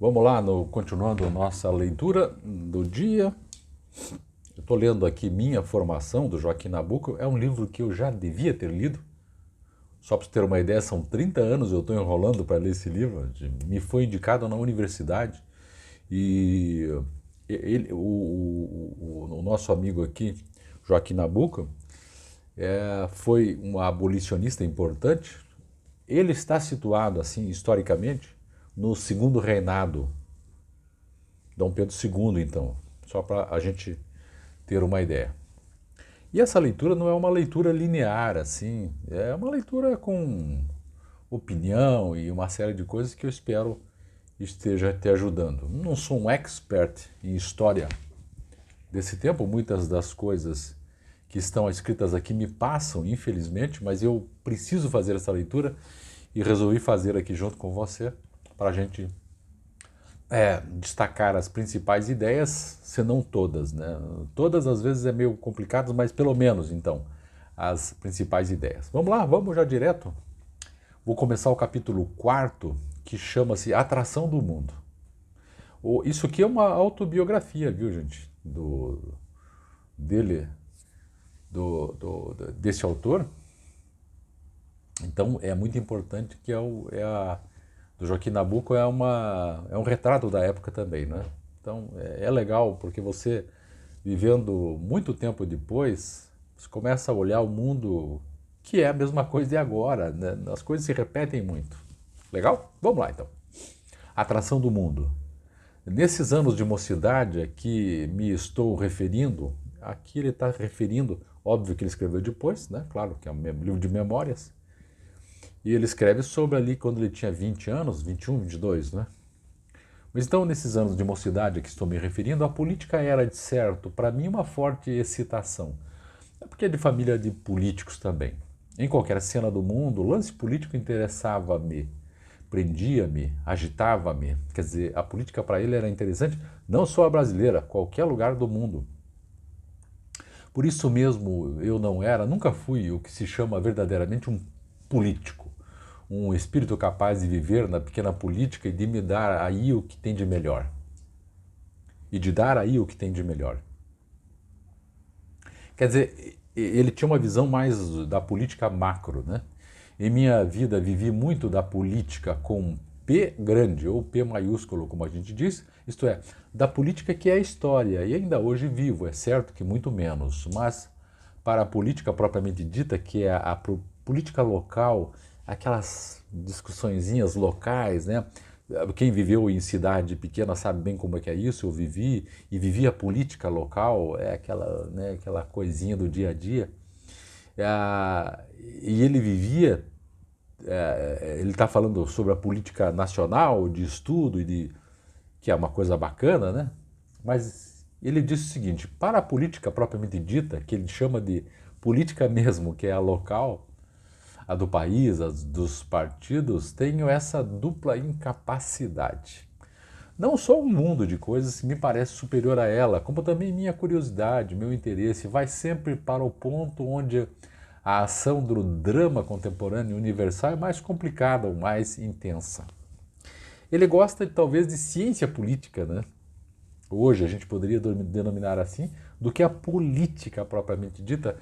Vamos lá, continuando nossa leitura do dia. Eu estou lendo aqui Minha Formação, do Joaquim Nabuco. É um livro que eu já devia ter lido. Só para você ter uma ideia, são 30 anos eu estou enrolando para ler esse livro. Me foi indicado na universidade. E o nosso amigo aqui, Joaquim Nabuco, foi um abolicionista importante. Ele está situado, assim, historicamente, no segundo reinado, Dom Pedro II, então, só para a gente ter uma ideia. E essa leitura não é uma leitura linear, assim, é uma leitura com opinião e uma série de coisas que eu espero esteja te ajudando. Não sou um expert em história desse tempo, muitas das coisas que estão escritas aqui me passam, infelizmente, mas eu preciso fazer essa leitura e resolvi fazer aqui junto com você para a gente destacar as principais ideias, se não todas, né? Todas às vezes é meio complicado, mas pelo menos então as principais ideias. Vamos lá, vamos já direto. Vou começar o capítulo 4, que chama-se Atração do Mundo. Isso aqui é uma autobiografia, viu, gente? Dele, desse autor. Então é muito importante que do Joaquim Nabuco é um retrato da época também, né? Então é legal porque você, vivendo muito tempo depois, você começa a olhar o mundo que é a mesma coisa de agora, né? As coisas se repetem muito. Legal? Vamos lá então. Atração do mundo. Nesses anos de mocidade a que me estou referindo, aqui ele está referindo, óbvio que ele escreveu depois, né? Claro que é um livro de memórias, e ele escreve sobre ali quando ele tinha 20 anos, 21, 22, né? Mas então, nesses anos de mocidade a que estou me referindo, a política era, de certo, para mim, uma forte excitação. É porque é de família de políticos também. Em qualquer cena do mundo, o lance político interessava-me, prendia-me, agitava-me. Quer dizer, a política para ele era interessante, não só a brasileira, qualquer lugar do mundo. Por isso mesmo eu nunca fui o que se chama verdadeiramente um político. Um espírito capaz de viver na pequena política e de me dar aí o que tem de melhor. E de dar aí o que tem de melhor. Quer dizer, ele tinha uma visão mais da política macro, né? Em minha vida vivi muito da política com P grande, ou P maiúsculo, como a gente diz, isto é, da política que é a história, e ainda hoje vivo, é certo que muito menos, mas para a política propriamente dita, que é a política local, aquelas discussõezinhas locais, né? Quem viveu em cidade pequena sabe bem como é que é isso, eu vivi, e vivi a política local, é aquela, né, aquela coisinha do dia a dia. E ele vivia, ele está falando sobre a política nacional, de estudo, que é uma coisa bacana, né? Mas ele disse o seguinte, para a política propriamente dita, que ele chama de política mesmo, que é a local, a do país, a dos partidos, tenho essa dupla incapacidade. Não só um mundo de coisas me parece superior a ela, como também minha curiosidade, meu interesse vai sempre para o ponto onde a ação do drama contemporâneo universal é mais complicada ou mais intensa. Ele gosta talvez de ciência política, né? Hoje a gente poderia denominar assim, do que a política propriamente dita.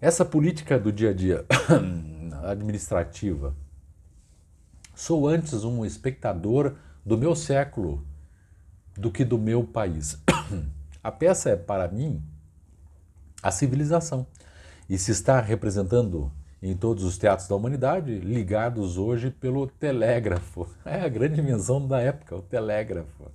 Essa política do dia a dia administrativa. Sou antes um espectador do meu século do que do meu país. A peça é, para mim, a civilização. E se está representando em todos os teatros da humanidade, ligados hoje pelo telégrafo. É a grande invenção da época, o telégrafo.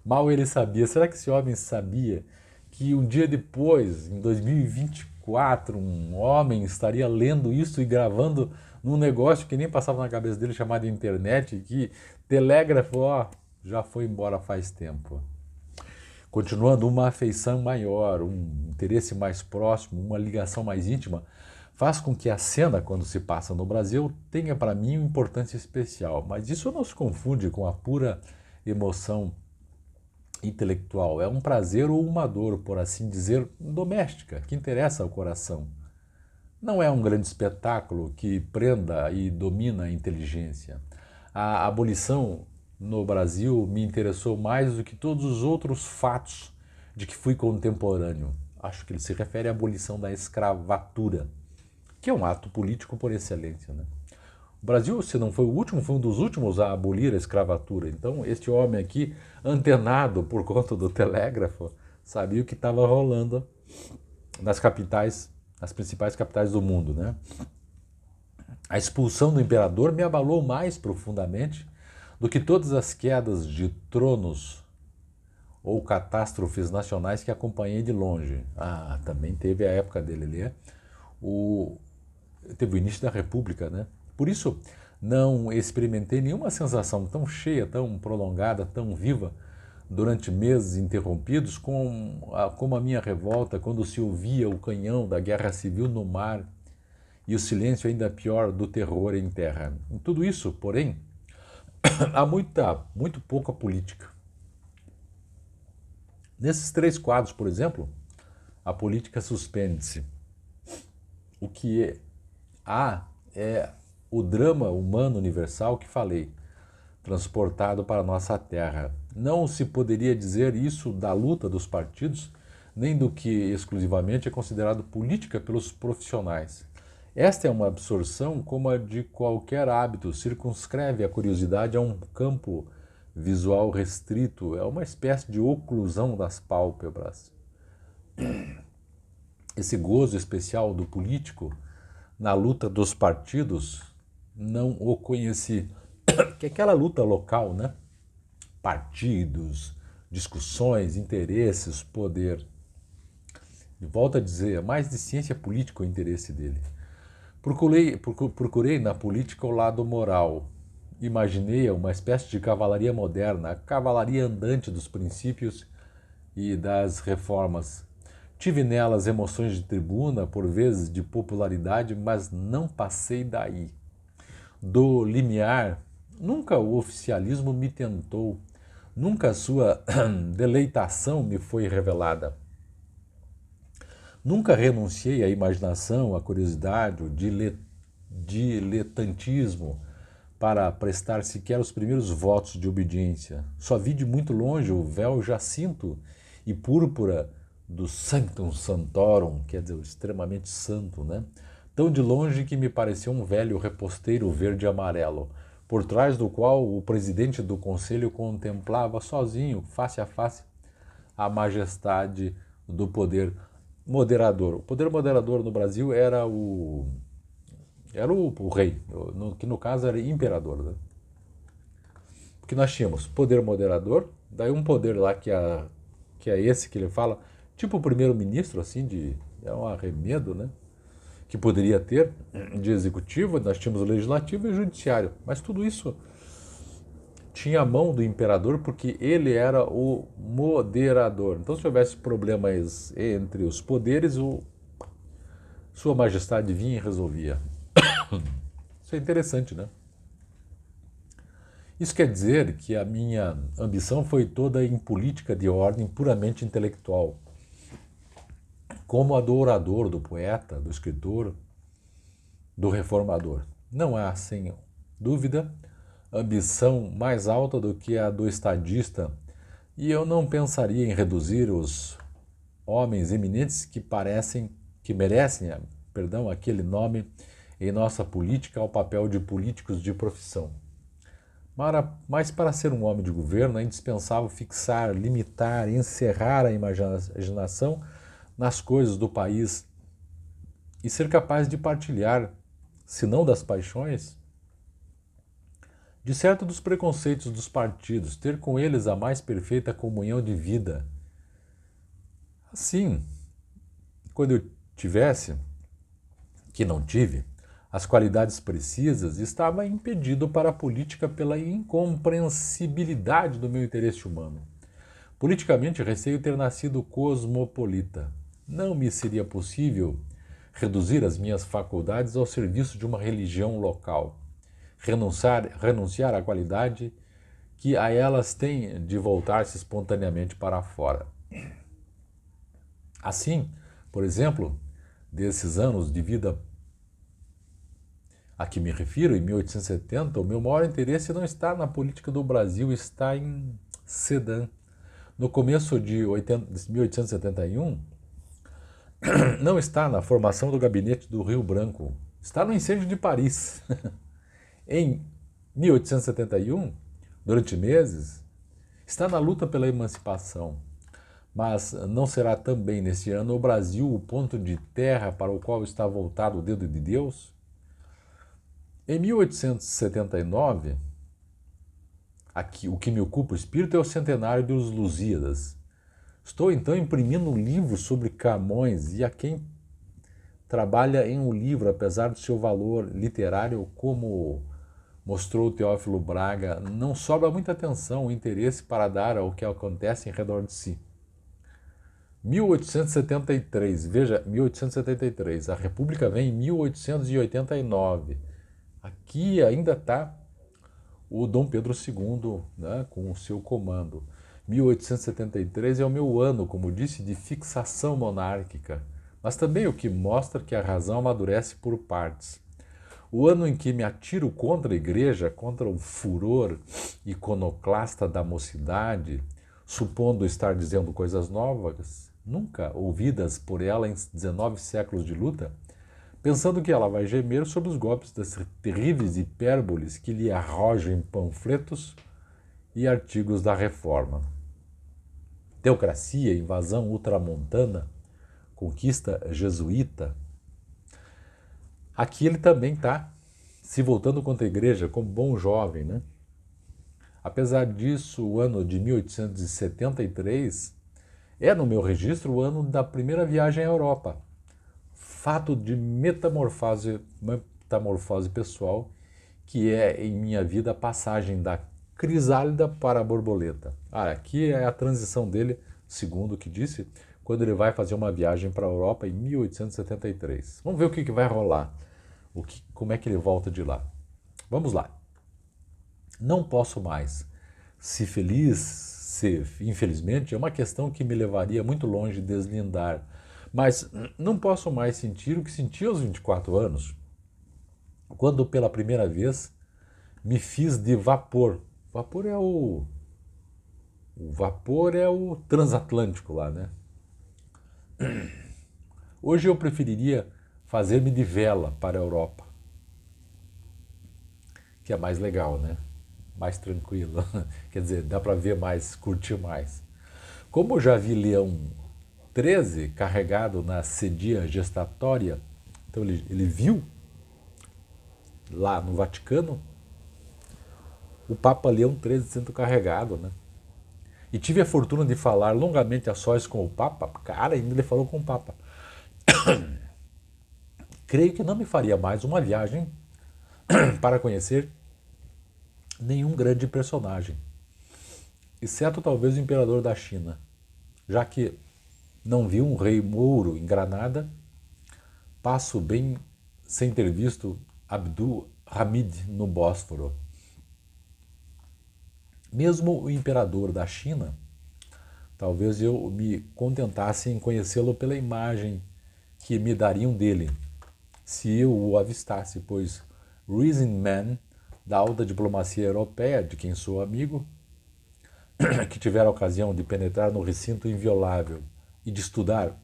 Mal ele sabia, será que esse homem sabia que um dia depois, em 2024, um homem estaria lendo isso e gravando num negócio que nem passava na cabeça dele, chamado internet, que telégrafo, ó, já foi embora faz tempo. Continuando, uma afeição maior, um interesse mais próximo, uma ligação mais íntima, faz com que a cena, quando se passa no Brasil, tenha para mim uma importância especial. Mas isso não se confunde com a pura emoção intelectual. É um prazer ou uma dor, por assim dizer, doméstica, que interessa ao coração. Não é um grande espetáculo que prenda e domina a inteligência. A abolição no Brasil me interessou mais do que todos os outros fatos de que fui contemporâneo. Acho que ele se refere à abolição da escravatura, que é um ato político por excelência, né? O Brasil, se não foi o último, foi um dos últimos a abolir a escravatura. Então, este homem aqui, antenado por conta do telégrafo, sabia o que estava rolando nas capitais, nas principais capitais do mundo, né? A expulsão do imperador me abalou mais profundamente do que todas as quedas de tronos ou catástrofes nacionais que acompanhei de longe. Ah, também teve a época dele ali, o teve o início da República, né? Por isso, não experimentei nenhuma sensação tão cheia, tão prolongada, tão viva durante meses interrompidos como a minha revolta quando se ouvia o canhão da guerra civil no mar e o silêncio ainda pior do terror em terra. Em tudo isso, porém, há muito pouca política. Nesses 3 quadros, por exemplo, a política suspende-se. O que há é o drama humano universal que falei, transportado para a nossa terra. Não se poderia dizer isso da luta dos partidos, nem do que exclusivamente é considerado política pelos profissionais. Esta é uma absorção como a de qualquer hábito, circunscreve a curiosidade a um campo visual restrito, é uma espécie de oclusão das pálpebras. Esse gozo especial do político na luta dos partidos não o conheci, que é aquela luta local, né? Partidos, discussões, interesses, poder. De volta a dizer, mais de ciência política o interesse dele. Procurei na política o lado moral. Imaginei uma espécie de cavalaria moderna, a cavalaria andante dos princípios e das reformas. Tive nelas emoções de tribuna, por vezes de popularidade, mas não passei daí. Do limiar, nunca o oficialismo me tentou, nunca a sua deleitação me foi revelada. Nunca renunciei à imaginação, à curiosidade, ao diletantismo para prestar sequer os primeiros votos de obediência. Só vi de muito longe o véu jacinto e púrpura do Sanctum Sanctorum, quer dizer, o extremamente santo, né? Tão de longe que me pareceu um velho reposteiro verde e amarelo, por trás do qual o presidente do conselho contemplava sozinho, face a face, a majestade do poder moderador. O poder moderador no Brasil era o rei, que no caso era imperador, né? Porque nós tínhamos poder moderador, daí um poder lá que é esse que ele fala, tipo o primeiro-ministro, assim, é um arremedo, né? Que poderia ter de executivo, nós tínhamos o legislativo e o judiciário, mas tudo isso tinha a mão do imperador porque ele era o moderador. Então, se houvesse problemas entre os poderes, Sua Majestade vinha e resolvia. Isso é interessante, né? Isso quer dizer que a minha ambição foi toda em política de ordem puramente intelectual, como a do orador, do poeta, do escritor, do reformador. Não há, sem dúvida, ambição mais alta do que a do estadista, e eu não pensaria em reduzir os homens eminentes que merecem, aquele nome em nossa política ao papel de políticos de profissão. Mas para ser um homem de governo é indispensável fixar, limitar, encerrar a imaginação nas coisas do país e ser capaz de partilhar, se não das paixões, de certo dos preconceitos dos partidos, ter com eles a mais perfeita comunhão de vida. Assim, quando eu tivesse, que não tive, as qualidades precisas, estava impedido para a política pela incompreensibilidade do meu interesse humano. Politicamente, receio ter nascido cosmopolita. Não me seria possível reduzir as minhas faculdades ao serviço de uma religião local. Renunciar à qualidade que a elas tem de voltar-se espontaneamente para fora. Assim, por exemplo, desses anos de vida a que me refiro, em 1870, o meu maior interesse não está na política do Brasil, está em Sedan. No começo de 1871, não está na formação do gabinete do Rio Branco, está no incêndio de Paris. Em 1871, durante meses, está na luta pela emancipação. Mas não será também neste ano o Brasil o ponto de terra para o qual está voltado o dedo de Deus? Em 1879, aqui, o que me ocupa o espírito é o centenário dos Lusíadas. Estou então imprimindo um livro sobre Camões e a quem trabalha em um livro, apesar do seu valor literário, como mostrou Teófilo Braga, não sobra muita atenção ou interesse para dar ao que acontece em redor de si. 1873, veja, 1873, a República vem em 1889. Aqui ainda está o Dom Pedro II, né, com o seu comando. 1873 é o meu ano, como disse, de fixação monárquica, mas também o que mostra que a razão amadurece por partes. O ano em que me atiro contra a igreja, contra o furor iconoclasta da mocidade, supondo estar dizendo coisas novas, nunca ouvidas por ela em 19 séculos de luta, pensando que ela vai gemer sob os golpes das terríveis hipérboles que lhe arrojam em panfletos e artigos da Reforma. Teocracia, invasão ultramontana, conquista jesuíta. Aqui ele também está se voltando contra a igreja como bom jovem, né? Apesar disso, o ano de 1873 é, no meu registro, o ano da primeira viagem à Europa. Fato de metamorfose pessoal, que é, em minha vida, a passagem da crisálida para a borboleta. Aqui é a transição dele, segundo o que disse, quando ele vai fazer uma viagem para a Europa em 1873. Vamos ver o que vai rolar, como é que ele volta de lá. Vamos lá. Não posso mais. Se feliz, se infelizmente, é uma questão que me levaria muito longe de deslindar. Mas não posso mais sentir o que senti aos 24 anos, quando pela primeira vez me fiz de vapor. Vapor é o vapor é o transatlântico lá, né? Hoje eu preferiria fazer-me de vela para a Europa, que é mais legal, né? Mais tranquilo. Quer dizer, dá para ver mais, curtir mais. Como eu já vi Leão 13 carregado na sedia gestatória, então ele viu lá no Vaticano o Papa Leão 13 sendo carregado, né? E tive a fortuna de falar longamente a sós com o Papa. Cara, ainda ele falou com o Papa. Creio que não me faria mais uma viagem para conhecer nenhum grande personagem, exceto talvez o imperador da China, já que não vi um rei mouro em Granada, passo bem sem ter visto Abdul Hamid no Bósforo. Mesmo o imperador da China, talvez eu me contentasse em conhecê-lo pela imagem que me dariam dele, se eu o avistasse, pois Rising Man, da alta diplomacia europeia, de quem sou amigo, que tiver a ocasião de penetrar no recinto inviolável e de estudar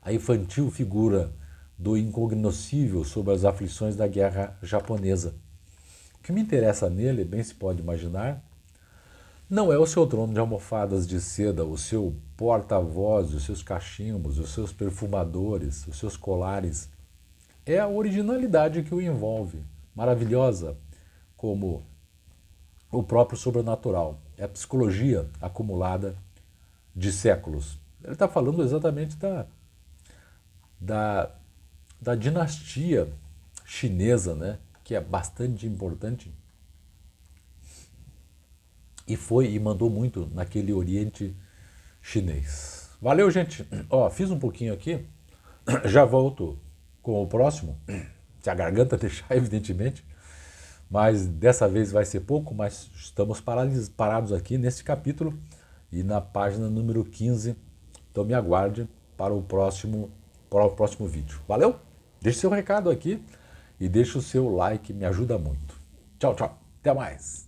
a infantil figura do incognoscível sobre as aflições da guerra japonesa. O que me interessa nele, bem se pode imaginar, não é o seu trono de almofadas de seda, o seu porta-voz, os seus cachimbos, os seus perfumadores, os seus colares. É a originalidade que o envolve, maravilhosa, como o próprio sobrenatural. É a psicologia acumulada de séculos. Ele está falando exatamente da dinastia chinesa, né? Que é bastante importante e foi e mandou muito naquele Oriente chinês. Valeu, gente. Ó, fiz um pouquinho aqui, já volto com o próximo, se a garganta deixar, evidentemente, mas dessa vez vai ser pouco, mas estamos parados aqui nesse capítulo e na página número 15, então me aguarde para o próximo vídeo. Valeu? Deixe seu recado aqui e deixa o seu like, me ajuda muito. Tchau, tchau. Até mais.